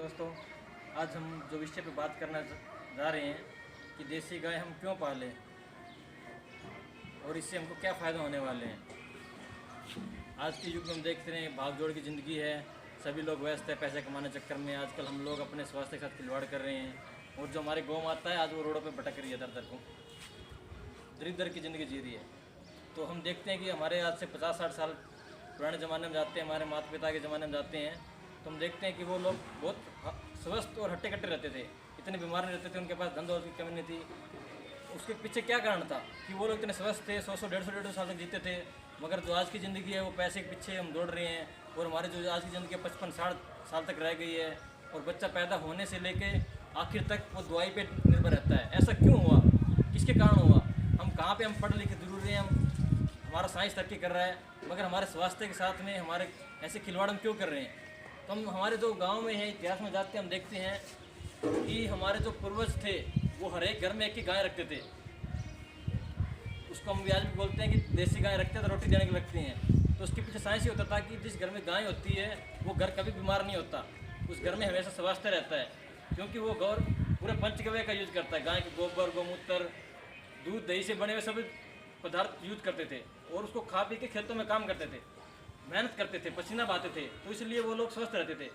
दोस्तों, आज हम जो विषय पे बात करना जा रहे हैं कि देसी गाय हम क्यों पालें और इससे हमको क्या फ़ायदा होने वाले हैं। आज के युग में हम देखते हैं भाग दौड़ की ज़िंदगी है, सभी लोग व्यस्त है पैसे कमाने चक्कर में। आजकल हम लोग अपने स्वास्थ्य के साथ खिलवाड़ कर रहे हैं और जो हमारी गौ माता है आज वो रोडों पे भटक रही है, दर दर को दर की ज़िंदगी जी रही है। तो हम देखते हैं कि हमारे आज से 50-60 साल पुराने ज़माने में जाते हैं, हमारे माता पिता के ज़माने में जाते हैं, तो हम देखते हैं कि वो लोग बहुत स्वस्थ और हट्टे कट्टे रहते थे, इतने बीमार नहीं रहते थे, उनके पास धन दौलत की कमी नहीं थी। उसके पीछे क्या कारण था कि वो लोग इतने स्वस्थ थे, 100 150 साल तक जीते थे। मगर जो आज की ज़िंदगी है वो पैसे के पीछे हम दौड़ रहे हैं और हमारे जो आज की ज़िंदगी 55-60 साल तक रह गई है और बच्चा पैदा होने से लेके आखिर तक वो दवाई पे निर्भर रहता है। ऐसा क्यों हुआ, किसके कारण हुआ? हम कहाँ पे हम पढ़ लिखे जरूर रहे हैं, हमारा साइंस तरक्की कर रहा है, मगर हमारे स्वास्थ्य के साथ में हमारे ऐसे खिलवाड़ हम क्यों कर रहे हैं? तो हम हमारे जो गांव में है, इतिहास में जाते हैं, हम देखते हैं कि हमारे जो पूर्वज थे वो हर एक घर में एक ही गाय रखते थे। उसको हम आज भी बोलते हैं कि देसी गाय रखते हैं तो रोटी देने के रखते हैं। तो उसके पीछे साइंस ही होता था कि जिस घर में गाय होती है वो घर कभी बीमार नहीं होता, उस घर में हमेशा स्वास्थ्य रहता है, क्योंकि वो गौर पूरे पंचगव्य का यूज करता है। गाय के गोबर, गोमूत्र, दूध, दही से बने हुए सभी पदार्थ यूज करते थे और उसको खा पी के खेतों में काम करते थे, मेहनत करते थे, पसीना बहाते थे, तो इसलिए वो लोग स्वस्थ रहते थे।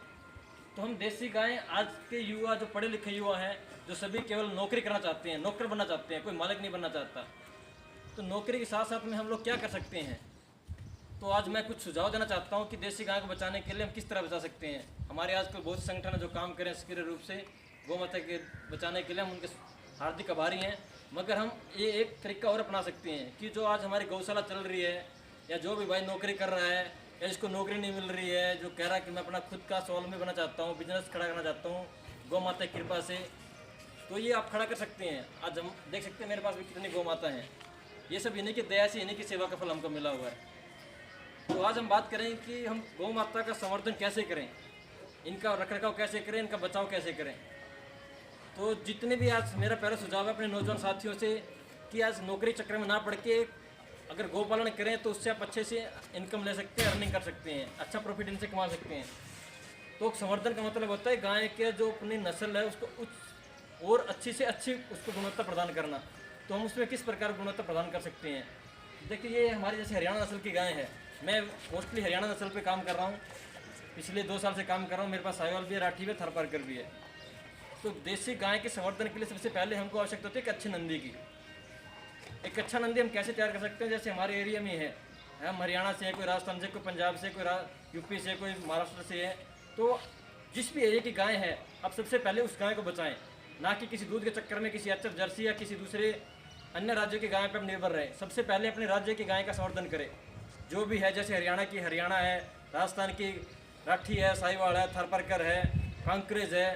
तो हम देसी गाय, आज के युवा जो पढ़े लिखे युवा हैं, जो सभी केवल नौकरी करना चाहते हैं, नौकर बनना चाहते हैं, कोई मालिक नहीं बनना चाहता, तो नौकरी के साथ साथ में हम लोग क्या कर सकते हैं? तो आज मैं कुछ सुझाव देना चाहता हूँ कि देसी गाय को बचाने के लिए हम किस तरह बचा सकते हैं। हमारे आजकल बहुत से संगठन है जो काम करें सक्रिय रूप से गौ माता के बचाने के लिए, हम उनके हार्दिक आभारी हैं। मगर हम ये एक तरीका और अपना सकते हैं कि जो आज हमारी गौशाला चल रही है, या जो भी भाई नौकरी कर रहा है या जिसको नौकरी नहीं मिल रही है, जो कह रहा है कि मैं अपना खुद का स्वावलंबी बनना चाहता हूँ, बिजनेस खड़ा करना चाहता हूँ गौ माता की कृपा से, तो ये आप खड़ा कर सकते हैं। आज हम देख सकते हैं मेरे पास भी कितनी गौ माता हैं, ये सब इन्हीं की दया से, इन्हीं की सेवा का फल हमको मिला हुआ है। तो आज हम बात करें कि हम गौ माता का संवर्धन कैसे करें, इनका रखरखाव कैसे करें, इनका बचाव कैसे करें। तो जितने भी आज मेरा पहला सुझाव है अपने नौजवान साथियों से कि आज नौकरी चक्कर में ना पड़ के अगर गौ पालन करें तो उससे आप अच्छे से इनकम ले सकते हैं, अर्निंग कर सकते हैं, अच्छा प्रॉफिट इनसे कमा सकते हैं। तो संवर्धन का मतलब होता है गाय के जो अपनी नस्ल है उसको उच्च और अच्छी से अच्छी उसको गुणवत्ता प्रदान करना। तो हम उसमें किस प्रकार गुणवत्ता प्रदान कर सकते हैं? देखिए, ये हमारी जैसे हरियाणा नस्ल की गाय है, मैं मोस्टली हरियाणा नस्ल पे काम कर रहा हूँ, पिछले 2 साल से काम कर रहा हूँ। मेरे पास साहिवाल भी है, राठी भी है, थारपारकर भी है। तो देसी गाय के संवर्धन के लिए सबसे पहले हमको आवश्यकता होती है एक अच्छी नंदी की। एक अच्छा नंदी हम कैसे तैयार कर सकते हैं? जैसे हमारे एरिया में है, हम हरियाणा से है, कोई राजस्थान से, कोई पंजाब से, कोई यूपी से, कोई महाराष्ट्र से है, तो जिस भी एरिया की गाय है आप सबसे पहले उस गाय को बचाएं, ना कि किसी दूध के चक्कर में किसी एचएफ जर्सी या किसी दूसरे अन्य राज्यों की गाय पर निर्भर रहे। सबसे पहले अपने राज्य की गाय का संवर्धन करें, जो भी है। जैसे हरियाणा की हरियाणा है, राजस्थान की राठी है, साहिवाल है, थारपारकर है, कांकरेज है,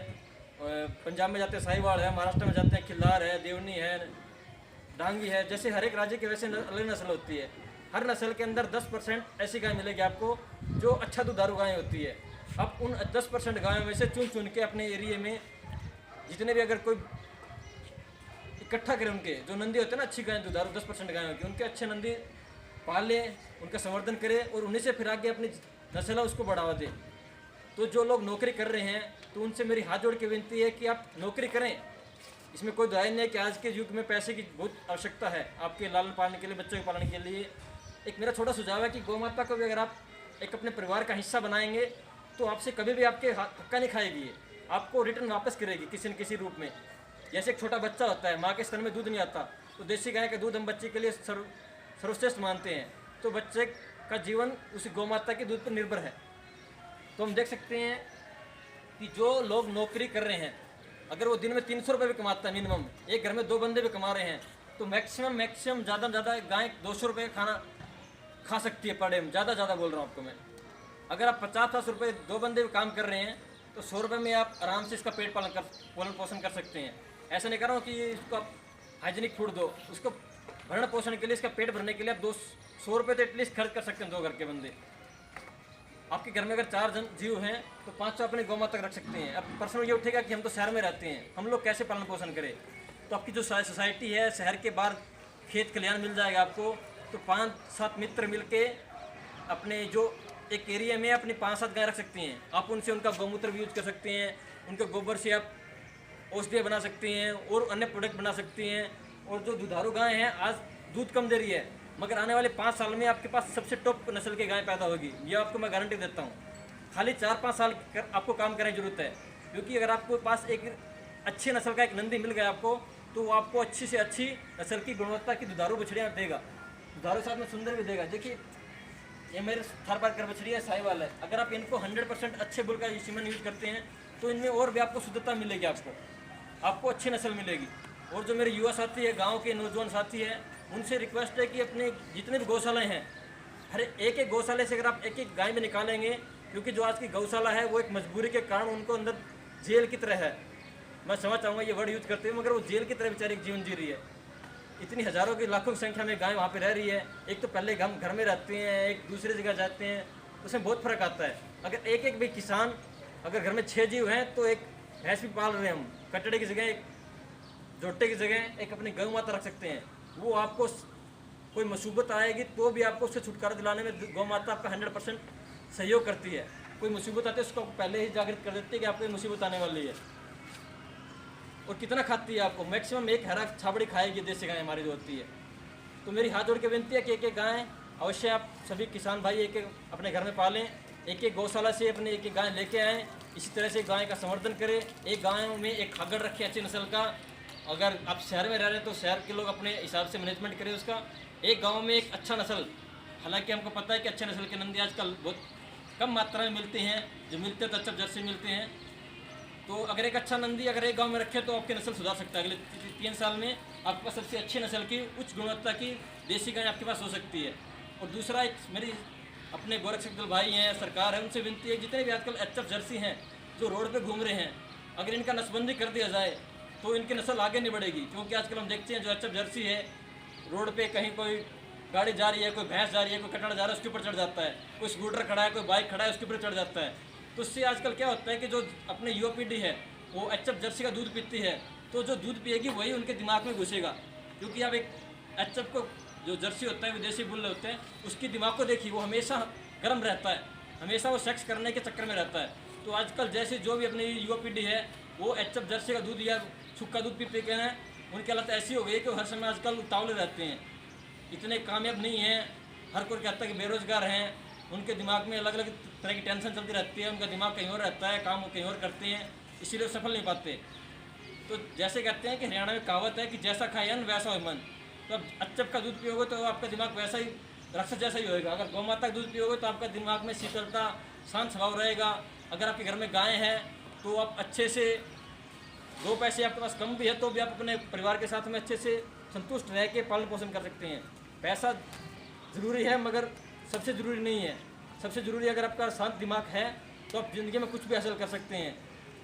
पंजाब में जाते हैं साहिवाल है, महाराष्ट्र में जाते हैं खिल्लार है, देवनी है, डांगी है। जैसे हर एक राज्य की वैसे अलग नस्ल होती है। हर नस्ल के अंदर 10% ऐसी गाय मिलेगी आपको जो अच्छा दुधारू गाय होती है। अब उन 10% गायों में से चुन चुन के अपने एरिया में जितने भी अगर कोई इकट्ठा करें, उनके जो नंदी होते हैं ना, अच्छी गाय दुधारू 10% गायों की, उनके अच्छे नंदी पालें, उनका संवर्धन करें और उन्हीं से फिर आगे अपनी नस्ल है उसको बढ़ावा दें। तो जो लोग नौकरी कर रहे हैं तो उनसे मेरी हाथ जोड़ के विनती है कि आप नौकरी करें। इसमें कोई दुराई नहीं है कि आज के युग में पैसे की बहुत आवश्यकता है आपके लालन पालने के लिए, बच्चों के पालने के लिए। एक मेरा छोटा सुझाव है कि गौ माता को भी अगर आप एक अपने परिवार का हिस्सा बनाएंगे तो आपसे कभी भी आपके हक्का नहीं खाएगी, ये आपको रिटर्न वापस करेगी किसी न किसी रूप में। जैसे एक छोटा बच्चा होता है, माँ के स्तन में दूध नहीं आता, तो देसी गाय का दूध हम बच्चे के लिए सर्वश्रेष्ठ मानते हैं। तो बच्चे का जीवन उसी गौ माता के दूध पर निर्भर है। तो हम देख सकते हैं कि जो लोग नौकरी कर रहे हैं, अगर वो दिन में 300 रुपये भी कमाता है मिनिमम, एक घर में 2 बंदे भी कमा रहे हैं, तो मैक्सिमम ज़्यादा से ज़्यादा गाय 200 रुपये का खाना खा सकती है पर डे में। ज़्यादा बोल रहा हूँ आपको मैं। अगर आप 50-50 रुपये 2 बंदे भी काम कर रहे हैं तो 100 रुपये में आप आराम से इसका पेट पालन पोषण कर सकते हैं। ऐसा नहीं कर रहा हूँ कि इसको आप हाइजीनिक फूड दो, उसको भरण पोषण के लिए, इसका पेट भरने के लिए आप 200 रुपये तो एटलीस्ट खर्च कर सकते हैं 2 घर के बंदे। आपके घर में अगर 4 जन जीव हैं तो 500 अपने गौ माता तक रख सकते हैं। अब प्रश्न ये उठेगा कि हम तो शहर में रहते हैं, हम लोग कैसे पालन पोषण करें? तो आपकी जो सोसाइटी है, शहर के बाहर खेत खलिहान मिल जाएगा आपको, तो 5-7 मित्र मिलके अपने जो एक एरिया में अपनी 5-7 गाय रख सकती हैं। आप उनसे उनका गौमूत्र भी यूज कर सकते हैं, उनके गोबर से आप औषधियाँ बना सकती हैं और अन्य प्रोडक्ट बना सकती हैं। और जो दुधारू गाय हैं आज दूध कम दे रही है, मगर आने वाले 5 साल में आपके पास सबसे टॉप नस्ल की गाय पैदा होगी, ये आपको मैं गारंटी देता हूँ। खाली 4-5 साल आपको काम करने की जरूरत है, क्योंकि अगर आपके पास एक अच्छी नस्ल का एक नंदी मिल गया आपको, तो वो आपको अच्छी से अच्छी नस्ल की गुणवत्ता की दुधारू बछड़ियाँ देगा, दुधारू साथ में सुंदर भी देगा। देखिए ये मेरे थारपारकर बछड़ी है, साहिवाल है। अगर आप इनको 100% अच्छे बुल का सीमेंट यूज करते हैं तो इनमें और भी आपको शुद्धता मिलेगी, आपको अच्छी नस्ल मिलेगी। और जो मेरे युवा साथी है, गांव के नौजवान साथी हैं, उनसे रिक्वेस्ट है कि अपने जितने भी गौशालाएँ हैं, हर एक गौशाले से अगर आप एक गाय में निकालेंगे, क्योंकि जो आज की गौशाला है वो एक मजबूरी के कारण उनको अंदर जेल की तरह है। मैं समझ चाहूँगा ये वर्ड यूज करते हुए, मगर वो जेल की तरह बेचारी एक जीवन जी रही है। इतनी हज़ारों की लाखों की संख्या में गाय वहाँ पे रह रही है। एक तो पहले हम घर में रहते हैं, एक दूसरी जगह जाते हैं, उसमें बहुत फ़र्क आता है। अगर एक भी किसान अगर घर में 6 जीव हैं तो एक भैंस भी पाल रहे हैं हम, कटड़े की जगह एक जोटे की जगह एक अपनी गौ माता रख सकते हैं। वो आपको कोई मुसीबत आएगी तो भी आपको उससे छुटकारा दिलाने में गौ माता आपका 100% सहयोग करती है। कोई मुसीबत आती है उसको पहले ही जागृत कर देती है कि आपको मुसीबत आने वाली है। और कितना खाती है आपको, मैक्सिमम एक हरा छाबड़ी खाएगी देसी गाय हमारी जो होती है। तो मेरी हाथ जोड़ के विनती है कि एक गाय अवश्य आप सभी किसान भाई एक अपने घर में पालें, एक गौशाला से अपने एक गाय लेके आएँ। इसी तरह से गाय का संवर्धन करें। एक गाय में एक खागड़ रखें अच्छी नस्ल का। अगर आप शहर में रह रहे हैं तो शहर के लोग अपने हिसाब से मैनेजमेंट करें उसका। एक गाँव में एक अच्छा नस्ल, हालांकि हमको पता है कि अच्छे नस्ल के नंदी आजकल बहुत कम मात्रा में मिलते हैं, जो मिलते हैं तो अच्छा जर्सी मिलते हैं। तो अगर एक अच्छा नंदी अगर एक गांव में रखे तो आपकी नस्ल सुधार सकता है। अगले 3 साल में आपके पास सबसे अच्छी नस्ल की उच्च गुणवत्ता की देसी गाय आपके पास हो सकती है। और दूसरा एक मेरी अपने गोरक्षक दल भाई हैं, सरकार है, उनसे विनती है जितने भी आजकल एचएफ जर्सी हैं जो रोड पे घूम रहे हैं, अगर इनका नसबंदी कर दिया जाए तो इनकी नस्ल आगे नहीं बढ़ेगी। क्योंकि आजकल हम देखते हैं जो एचएफ जर्सी है रोड पे कहीं कोई गाड़ी जा रही है, कोई भैंस जा रही है, कोई कटड़ा जा रहा है उसके ऊपर चढ़ जाता है, कोई स्कूटर खड़ा है, कोई बाइक खड़ा है उसके ऊपर चढ़ जाता है। तो उससे आजकल क्या होता है कि जो अपने युवा पीढ़ी है वो एचएफ जर्सी का दूध पीती है, तो जो दूध पिएगी वही उनके दिमाग में घुसेगा। क्योंकि आप एक एचएफ को जो जर्सी होता है विदेशी बुल होते हैं उसकी दिमाग को देखिए, वो हमेशा गर्म रहता है, हमेशा वो सेक्स करने के चक्कर में रहता है। तो आजकल जैसे जो भी अपनी युवा पीढ़ी है वो एचएफ जर्सी का दूध या सूखा दूध पी के हैं, उनकी हालत ऐसी हो गई कि हर समय आजकल उतावले रहते हैं, इतने कामयाब नहीं हैं। हर कोई कहता है कि बेरोजगार हैं, उनके दिमाग में अलग अलग तरह की टेंशन चलती रहती है, उनका दिमाग कहीं और रहता है, काम कहीं और करते हैं, इसीलिए सफल नहीं पाते। तो जैसे कहते हैं कि हरियाणा में कहावत है कि जैसा खाए अन्न वैसा हो मन। तो अब एचएफ का दूध पियोगे तो आपका दिमाग वैसा ही राक्षस जैसा ही होएगा। अगर गौ माता का दूध पियोगे तो आपका दिमाग में शीतलता, शांत स्वभाव रहेगा। अगर आपके घर में गाय है तो आप अच्छे से 2 पैसे आपके पास कम भी है तो भी आप अपने परिवार के साथ में अच्छे से संतुष्ट रह के पालन पोषण कर सकते हैं। पैसा ज़रूरी है मगर सबसे ज़रूरी नहीं है। सबसे ज़रूरी अगर आपका शांत दिमाग है तो आप ज़िंदगी में कुछ भी हासिल कर सकते हैं।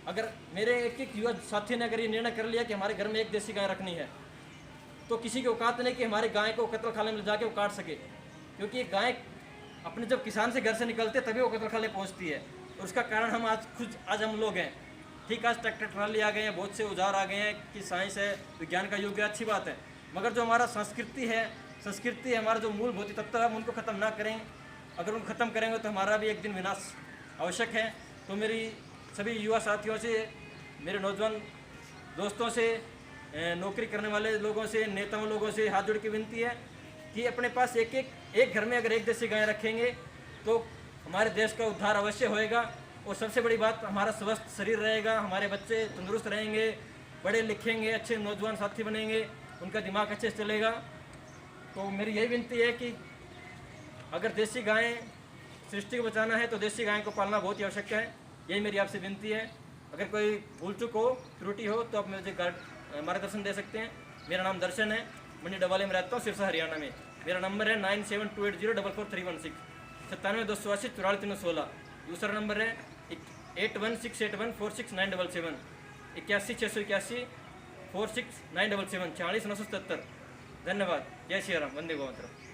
अगर मेरे एक युवा साथी ने अगर ये निर्णय कर लिया कि हमारे घर में एक देसी गाय रखनी है तो किसी की औकात नहीं कि हमारी गाय को कत्ल खाने में ले जाके वो काट सके। क्योंकि गाय अपने जब किसान से घर से निकलते तभी वो कत्ल खाने पहुँचती है। और उसका कारण हम आज हम लोग हैं। ठीक है, आज ट्रैक्टर ट्राली आ गए हैं, बहुत से औजार आ गए हैं कि साइंस है, विज्ञान का युग है, अच्छी बात है। मगर जो हमारा संस्कृति है, हमारा जो मूलभूत तत्व है हम उनको ख़त्म ना करें। अगर उनको ख़त्म करेंगे तो हमारा भी एक दिन विनाश आवश्यक है। तो मेरी सभी युवा साथियों से, मेरे नौजवान दोस्तों से, नौकरी करने वाले लोगों से, नेताओं लोगों से हाथ जोड़ के विनती है कि अपने पास एक घर में अगर एक देसी गाय रखेंगे तो हमारे देश का उद्धार अवश्य होएगा। और सबसे बड़ी बात, हमारा स्वस्थ शरीर रहेगा, हमारे बच्चे तंदुरुस्त रहेंगे, पढ़े लिखेंगे, अच्छे नौजवान साथी बनेंगे, उनका दिमाग अच्छे से चलेगा। तो मेरी यही विनती है कि अगर देसी गाय सृष्टि को बचाना है तो देसी गाय को पालना बहुत ही आवश्यक है। यही मेरी आपसे विनती है। अगर कोई भूल चूक हो, त्रुटि हो तो आप मुझे मार्गदर्शन दे सकते हैं। मेरा नाम दर्शन है, मंडी डबाले में रहता हूँ, सिरसा हरियाणा में। मेरा नंबर है 9728044316, 9728844316। दूसरा नंबर है 8168146977, 81 681 46977, 40977। धन्यवाद। जय श्री राम। वंदे मातरम।